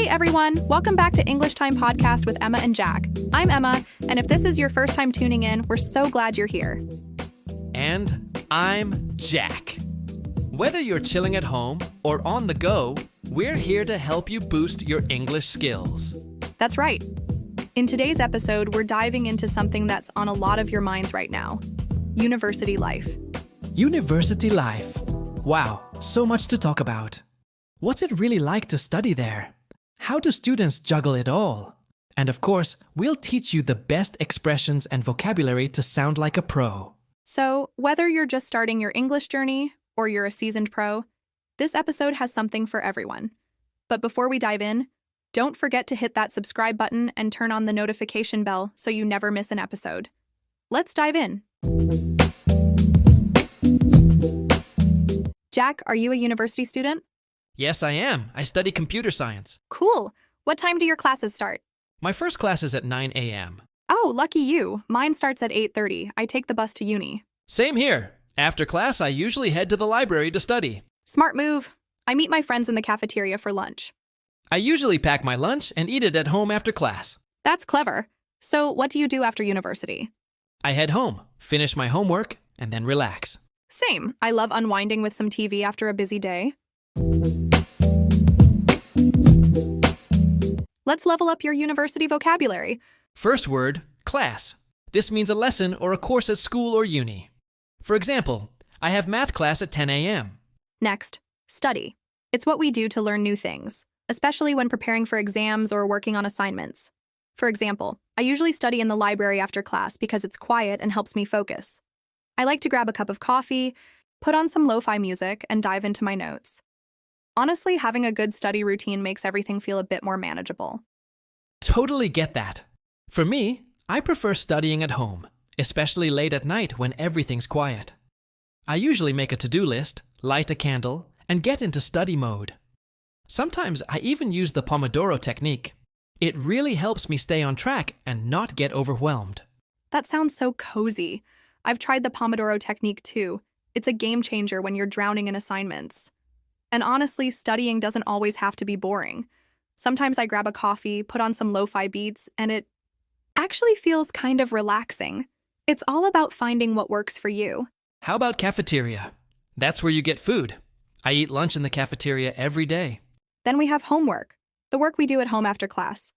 Hey everyone, welcome back to English Time Podcast with Emma and Jack. I'm Emma, and if this is your first time tuning in, we're so glad you're here. And I'm Jack. Whether you're chilling at home or on the go, we're here to help you boost your English skills. That's right. In today's episode, we're diving into something that's on a lot of your minds right now: university life. University life. Wow, so much to talk about. What's it really like to study there? How do students juggle it all? And of course, we'll teach you the best expressions and vocabulary to sound like a pro. So, whether you're just starting your English journey or you're a seasoned pro, this episode has something for everyone. But before we dive in, don't forget to hit that subscribe button and turn on the notification bell so you never miss an episode. Let's dive in. Jack, are you a university student? Yes, I am. I study computer science. Cool. What time do your classes start? My first class is at 9 a.m. Oh, lucky you. Mine starts at 8:30. I take the bus to uni. Same here. After class, I usually head to the library to study. Smart move. I meet my friends in the cafeteria for lunch. I usually pack my lunch and eat it at home after class. That's clever. So, what do you do after university? I head home, finish my homework, and then relax. Same. I love unwinding with some TV after a busy day. Let's level up your university vocabulary. First word, class. This means a lesson or a course at school or uni. For example, I have math class at 10 a.m. Next, study. It's what we do to learn new things, especially when preparing for exams or working on assignments. For example, I usually study in the library after class because it's quiet and helps me focus. I like to grab a cup of coffee, put on some lo-fi music, and dive into my notes. Honestly, having a good study routine makes everything feel a bit more manageable. Totally get that. For me, I prefer studying at home, especially late at night when everything's quiet. I usually make a to-do list, light a candle, and get into study mode. Sometimes I even use the Pomodoro technique. It really helps me stay on track and not get overwhelmed. That sounds so cozy. I've tried the Pomodoro technique too. It's a game changer when you're drowning in assignments. And honestly, studying doesn't always have to be boring. Sometimes I grab a coffee, put on some lo-fi beats, and it actually feels kind of relaxing. It's all about finding what works for you. How about cafeteria? That's where you get food. I eat lunch in the cafeteria every day. Then we have homework, the work we do at home after class.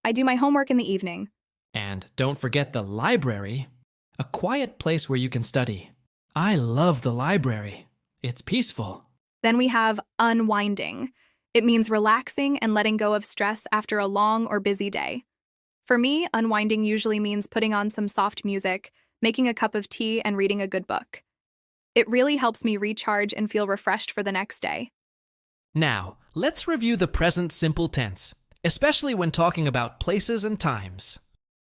I do my homework in the evening. And don't forget the library, a quiet place where you can study. I love the library. It's peaceful. Then we have unwinding. It means relaxing and letting go of stress after a long or busy day. For me, unwinding usually means putting on some soft music, making a cup of tea, and reading a good book. It really helps me recharge and feel refreshed for the next day. Now, let's review the present simple tense, especially when talking about places and times.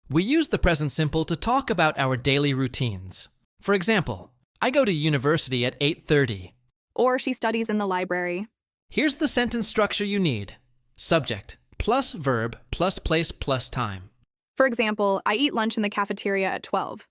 We use the present simple to talk about our daily routines. For example, I go to university at 8:30. Or she studies in the library. Here's the sentence structure you need. Subject, plus verb, plus place, plus time. For example, I eat lunch in the cafeteria at 12.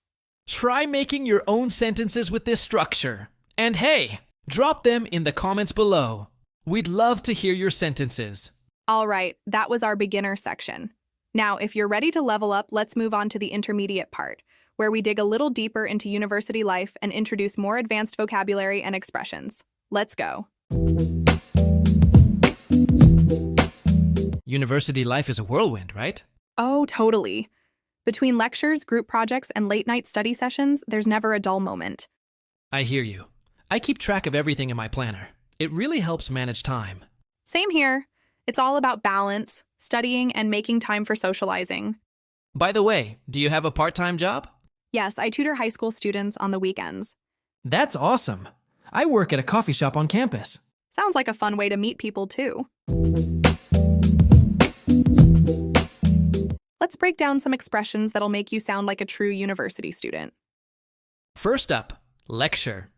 Try making your own sentences with this structure. And hey, drop them in the comments below. We'd love to hear your sentences. All right, that was our beginner section. Now, if you're ready to level up, let's move on to the intermediate part, where we dig a little deeper into university life and introduce more advanced vocabulary and expressions. Let's go. University life is a whirlwind, right? Oh, totally. Between lectures, group projects, and late-night study sessions, there's never a dull moment. I hear you. I keep track of everything in my planner. It really helps manage time. Same here. It's all about balance, studying, and making time for socializing. By the way, do you have a part-time job? Yes, I tutor high school students on the weekends. That's awesome. I work at a coffee shop on campus. Sounds like a fun way to meet people, too. Let's break down some expressions that'll make you sound like a true university student. First up, lecture.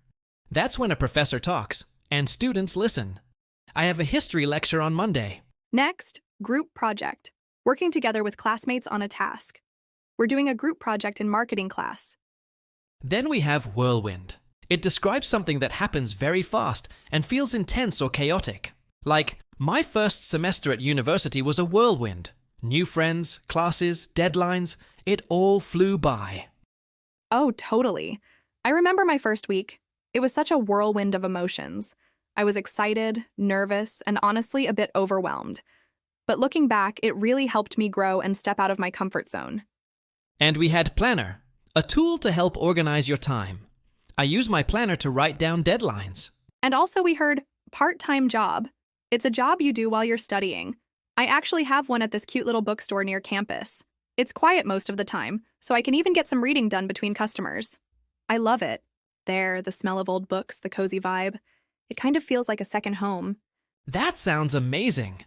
That's when a professor talks, and students listen. I have a history lecture on Monday. Next, group project. Working together with classmates on a task. We're doing a group project in marketing class. Then we have whirlwind. It describes something that happens very fast and feels intense or chaotic. Like, My first semester at university was a whirlwind. New friends, classes, deadlines, it all flew by. Oh, totally. I remember my first week. It was such a whirlwind of emotions. I was excited, nervous, and honestly a bit overwhelmed. But looking back, it really helped me grow and step out of my comfort zone. And we had Planner, a tool to help organize your time. I use my planner to write down deadlines. And also we heard part-time job. It's a job you do while you're studying. I actually have one at this cute little bookstore near campus. It's quiet most of the time, so I can even get some reading done between customers. I love it. There, the smell of old books, the cozy vibe. It kind of feels like a second home. That sounds amazing.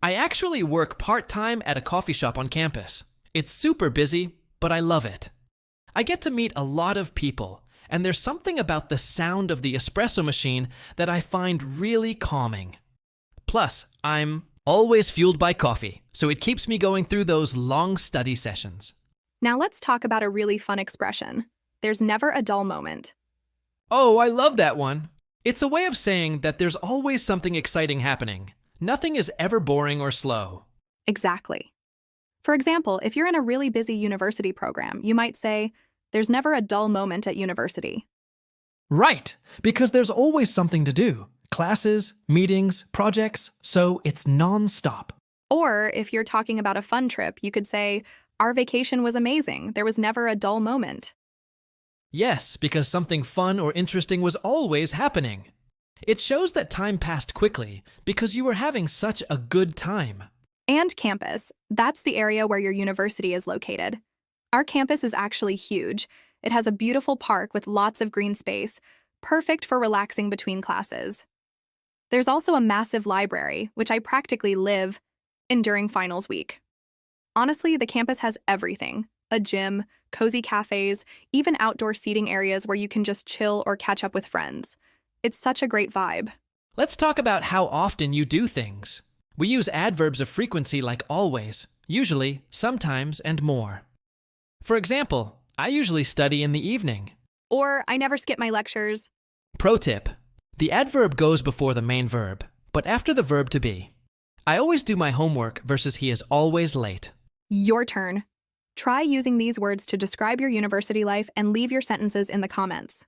I actually work part-time at a coffee shop on campus. It's super busy, but I love it. I get to meet a lot of people, and there's something about the sound of the espresso machine that I find really calming. Plus, I'm always fueled by coffee, so it keeps me going through those long study sessions. Now let's talk about a really fun expression. There's never a dull moment. Oh, I love that one. It's a way of saying that there's always something exciting happening. Nothing is ever boring or slow. Exactly. For example, if you're in a really busy university program, you might say, there's never a dull moment at university. Right, because there's always something to do. Classes, meetings, projects, so it's non-stop. Or if you're talking about a fun trip, you could say, our vacation was amazing. There was never a dull moment. Yes, because something fun or interesting was always happening. It shows that time passed quickly because you were having such a good time. And campus. That's the area where your university is located. Our campus is actually huge. It has a beautiful park with lots of green space, perfect for relaxing between classes. There's also a massive library, which I practically live in during finals week. Honestly, the campus has everything. A gym, cozy cafes, even outdoor seating areas where you can just chill or catch up with friends. It's such a great vibe. Let's talk about how often you do things. We use adverbs of frequency like always, usually, sometimes, and more. For example, I usually study in the evening. Or I never skip my lectures. Pro tip: the adverb goes before the main verb, but after the verb to be. I always do my homework versus he is always late. Your turn. Try using these words to describe your university life and leave your sentences in the comments.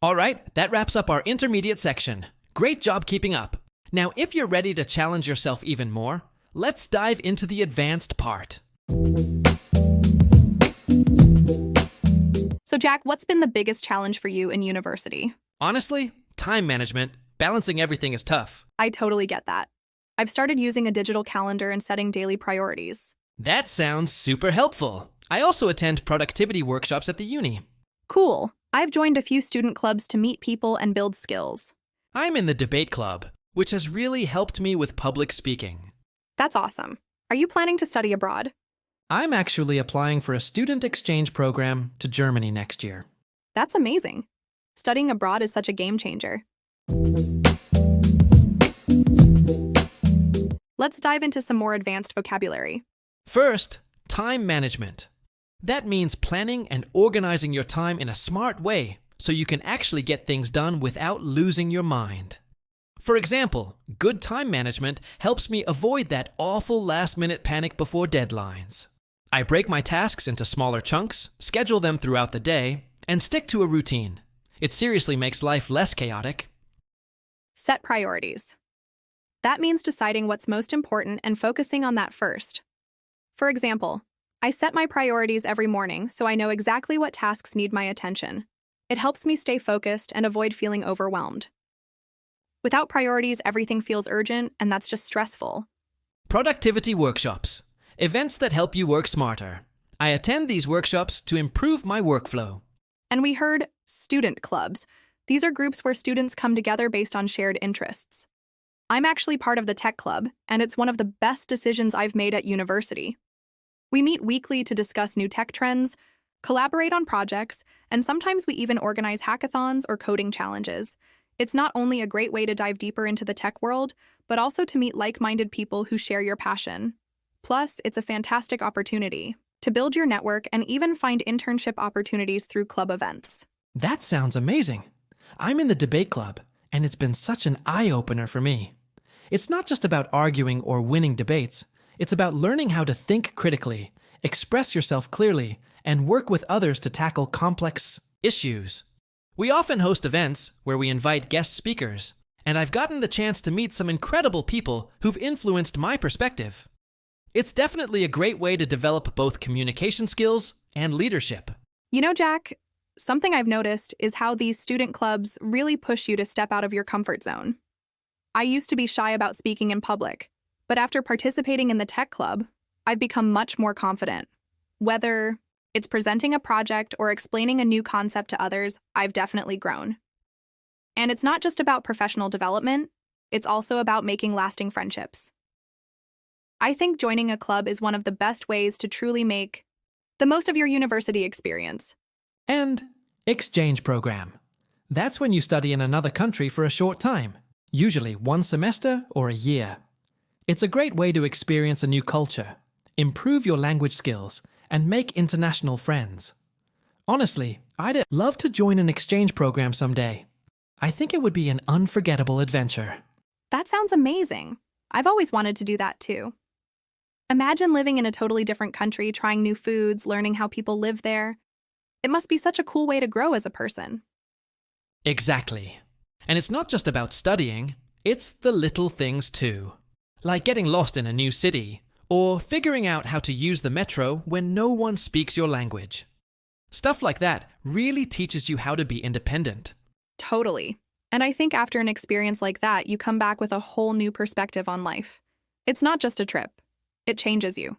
All right, that wraps up our intermediate section. Great job keeping up. Now, if you're ready to challenge yourself even more, let's dive into the advanced part. So Jack, what's been the biggest challenge for you in university? Honestly, time management. Balancing everything is tough. I totally get that. I've started using a digital calendar and setting daily priorities. That sounds super helpful. I also attend productivity workshops at the uni. Cool. I've joined a few student clubs to meet people and build skills. I'm in the debate club, which has really helped me with public speaking. That's awesome. Are you planning to study abroad? I'm actually applying for a student exchange program to Germany next year. That's amazing. Studying abroad is such a game changer. Let's dive into some more advanced vocabulary. First, time management. That means planning and organizing your time in a smart way so you can actually get things done without losing your mind. For example, good time management helps me avoid that awful last-minute panic before deadlines. I break my tasks into smaller chunks, schedule them throughout the day, and stick to a routine. It seriously makes life less chaotic. Set priorities. That means deciding what's most important and focusing on that first. For example, I set my priorities every morning so I know exactly what tasks need my attention. It helps me stay focused and avoid feeling overwhelmed. Without priorities, everything feels urgent, and that's just stressful. Productivity workshops. Events that help you work smarter. I attend these workshops to improve my workflow. And we heard student clubs. These are groups where students come together based on shared interests. I'm actually part of the tech club, and it's one of the best decisions I've made at university. We meet weekly to discuss new tech trends, collaborate on projects, and sometimes we even organize hackathons or coding challenges. It's not only a great way to dive deeper into the tech world, but also to meet like-minded people who share your passion. Plus, it's a fantastic opportunity to build your network and even find internship opportunities through club events. That sounds amazing. I'm in the debate club, and it's been such an eye-opener for me. It's not just about arguing or winning debates. It's about learning how to think critically, express yourself clearly, and work with others to tackle complex issues. We often host events where we invite guest speakers, and I've gotten the chance to meet some incredible people who've influenced my perspective. It's definitely a great way to develop both communication skills and leadership. You know, Jack, something I've noticed is how these student clubs really push you to step out of your comfort zone. I used to be shy about speaking in public, but after participating in the tech club, I've become much more confident. Whether it's presenting a project or explaining a new concept to others, I've definitely grown. And it's not just about professional development, it's also about making lasting friendships. I think joining a club is one of the best ways to truly make the most of your university experience. And exchange program. That's when you study in another country for a short time, usually 1 semester or a year. It's a great way to experience a new culture, improve your language skills, and make international friends. Honestly, I'd love to join an exchange program someday. I think it would be an unforgettable adventure. That sounds amazing. I've always wanted to do that too. Imagine living in a totally different country, trying new foods, learning how people live there. It must be such a cool way to grow as a person. Exactly. And it's not just about studying, it's the little things too. Like getting lost in a new city, or figuring out how to use the metro when no one speaks your language. Stuff like that really teaches you how to be independent. Totally. And I think after an experience like that, you come back with a whole new perspective on life. It's not just a trip. It changes you.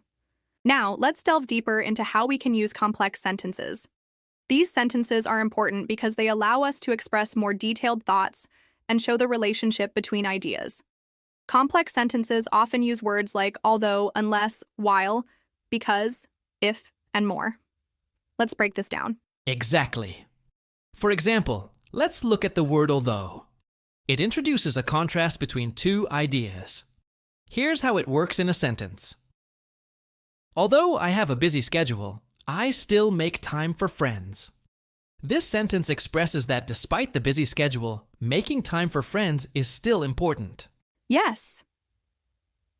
Now, let's delve deeper into how we can use complex sentences. These sentences are important because they allow us to express more detailed thoughts and show the relationship between ideas. Complex sentences often use words like although, unless, while, because, if, and more. Let's break this down. Exactly. For example, let's look at the word although. It introduces a contrast between two ideas. Here's how it works in a sentence. Although I have a busy schedule, I still make time for friends. This sentence expresses that despite the busy schedule, making time for friends is still important. Yes.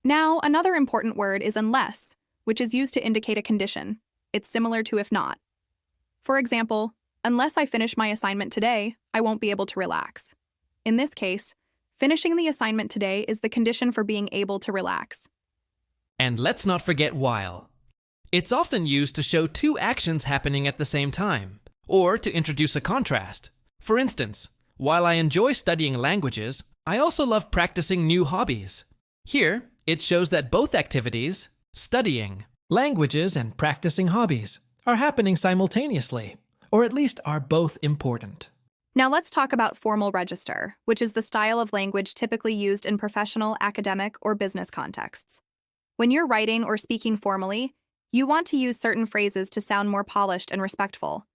Now, another important word is unless, which is used to indicate a condition. It's similar to if not. For example, unless I finish my assignment today, I won't be able to relax. In this case, finishing the assignment today is the condition for being able to relax. And let's not forget while. It's often used to show two actions happening at the same time, or to introduce a contrast. For instance, while I enjoy studying languages, I also love practicing new hobbies. Here, it shows that both activities, studying languages and practicing hobbies, are happening simultaneously, or at least are both important. Now let's talk about formal register, which is the style of language typically used in professional, academic, or business contexts. When you're writing or speaking formally, you want to use certain phrases to sound more polished and respectful.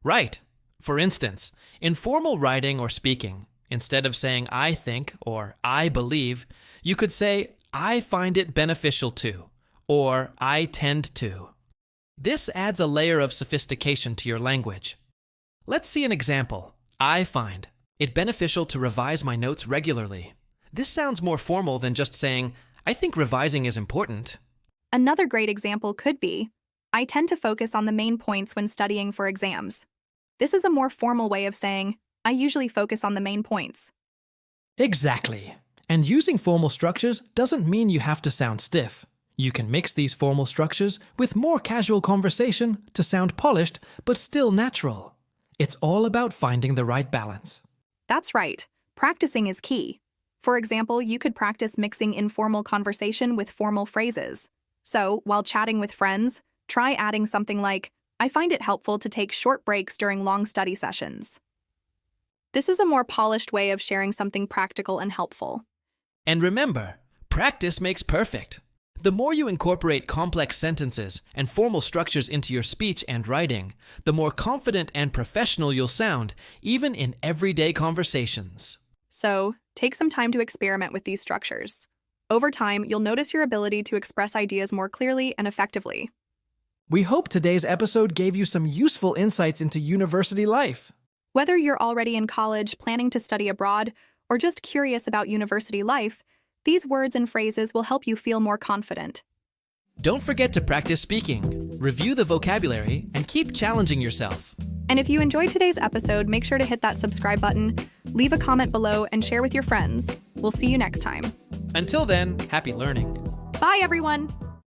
Right. For instance, in formal writing or speaking, instead of saying I think or I believe, you could say I find it beneficial to, or I tend to. This adds a layer of sophistication to your language. Let's see an example. I find it beneficial to revise my notes regularly. This sounds more formal than just saying, I think revising is important. Another great example could be, I tend to focus on the main points when studying for exams. This is a more formal way of saying, I usually focus on the main points. Exactly. And using formal structures doesn't mean you have to sound stiff. You can mix these formal structures with more casual conversation to sound polished but still natural. It's all about finding the right balance. That's right. Practicing is key. For example, you could practice mixing informal conversation with formal phrases. So, while chatting with friends, try adding something like, I find it helpful to take short breaks during long study sessions. This is a more polished way of sharing something practical and helpful. And remember, practice makes perfect. The more you incorporate complex sentences and formal structures into your speech and writing, the more confident and professional you'll sound, even in everyday conversations. So, take some time to experiment with these structures. Over time, you'll notice your ability to express ideas more clearly and effectively. We hope today's episode gave you some useful insights into university life. Whether you're already in college, planning to study abroad, or just curious about university life, These words and phrases will help you feel more confident. Don't forget to practice speaking, review the vocabulary, and keep challenging yourself. And if you enjoyed today's episode, make sure to hit that subscribe button, leave a comment below, and share with your friends. We'll see you next time. Until then, happy learning. Bye, everyone!